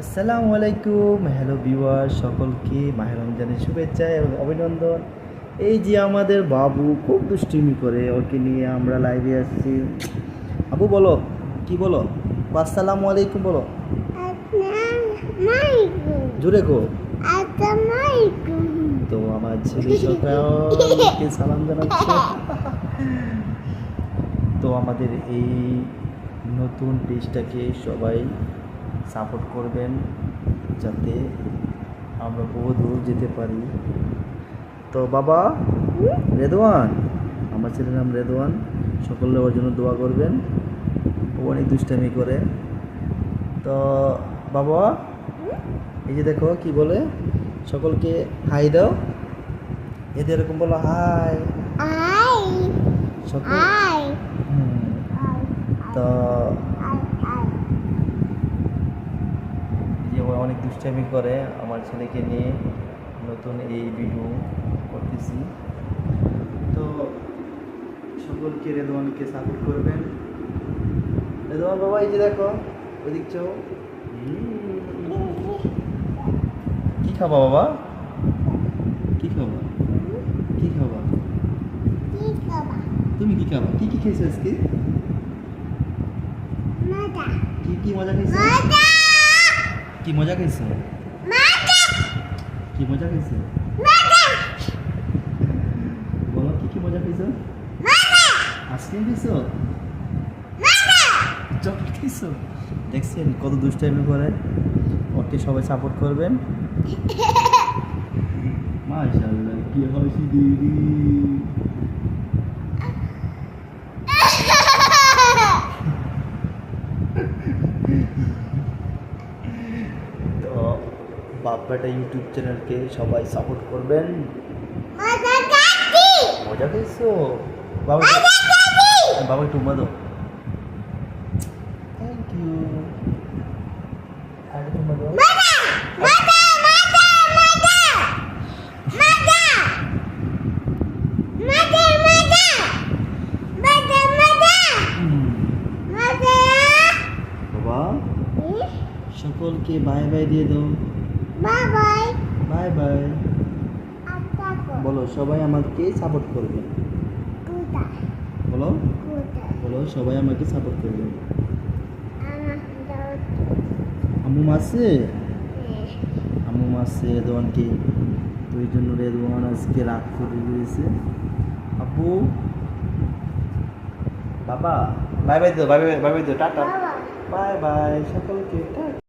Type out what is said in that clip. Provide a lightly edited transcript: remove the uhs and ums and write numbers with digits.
আসসালামু আলাইকুম, hello viewer, সকলকে মাহে রমজানের শুভেচ্ছা এবং অভিনন্দন। এই যে আমাদের বাবু খুব দুষ্টুমি করে, ওকে নিয়ে আমরা লাইভে আসছি। আবু বলো, কি বলো? আসসালামু আলাইকুম বলো, জোরে গো। তো আমার ছেলে সকালকে সালাম জানাচ্ছে। তো আমাদের এই নতুন পেজটাকে সবাই সাপোর্ট করবেন, যাতে আমরা বহু দূর যেতে পারি। তো বাবা রেদওয়ান, আমার ছেলের নাম রেদওয়ান, সকলে ওর জন্য দোয়া করবেন। ও অনেক দুষ্টামি করে। তো বাবা, এই যে দেখো কি বলে, সকলকে হাই দাও, এতে এরকম বলো হাই। সকল তো যে ও অনেক দুষ্টামি করে, আমার ছেলেকে নিয়ে নতুন এই ভিডিও করতেছি। তো সকলকে রেদওয়ানকে সাপোর্ট করবেন। রেদওয়ান বাবা, এই যে দেখো ওইদিক চাও, কি খাবা বাবা? কি খাবা? কি খাবা? তুমি কি খাবা? কি কি খেয়েছো আজকে? কি কি মজা খাইছো? কি মজা খাইছো? কি মজা খাইছো? বলো, কি কি মজা খাইছো? আইসক্রিম খাইছো? চকলেট খাইছো? দেখছেন কত দুষ্টাইমি করে। ওকে সবাই সাপোর্ট করবেন। মাশাআল্লাহ, কি হাসি দিদি। তো বাপ্পাটা ইউটিউব চ্যানেলকে সবাই সাপোর্ট করবেন। মজা পেয়েছো? বাবা বাবা একটু উম্মা দাও। Thank you. আর একটু উম্মা দাও। বাবা সকলকে বাই বাই দিয়ে দাও। বাই বাই বলো, সবাই আমাকে সাপোর্ট করবে। বলো বলো, সবাই আমাকে সাপোর্ট করবে। আম্মু মাসে আম্মু মাসে রেদওয়ানকে, তো এই জন্য রেদওয়ান আজকে রাগ করে দিয়েছে। আব্বু বাবা বাই বাই দাও, বাই বাই, বাই বাই দাও, টাটা, বাই বাই সকলকে।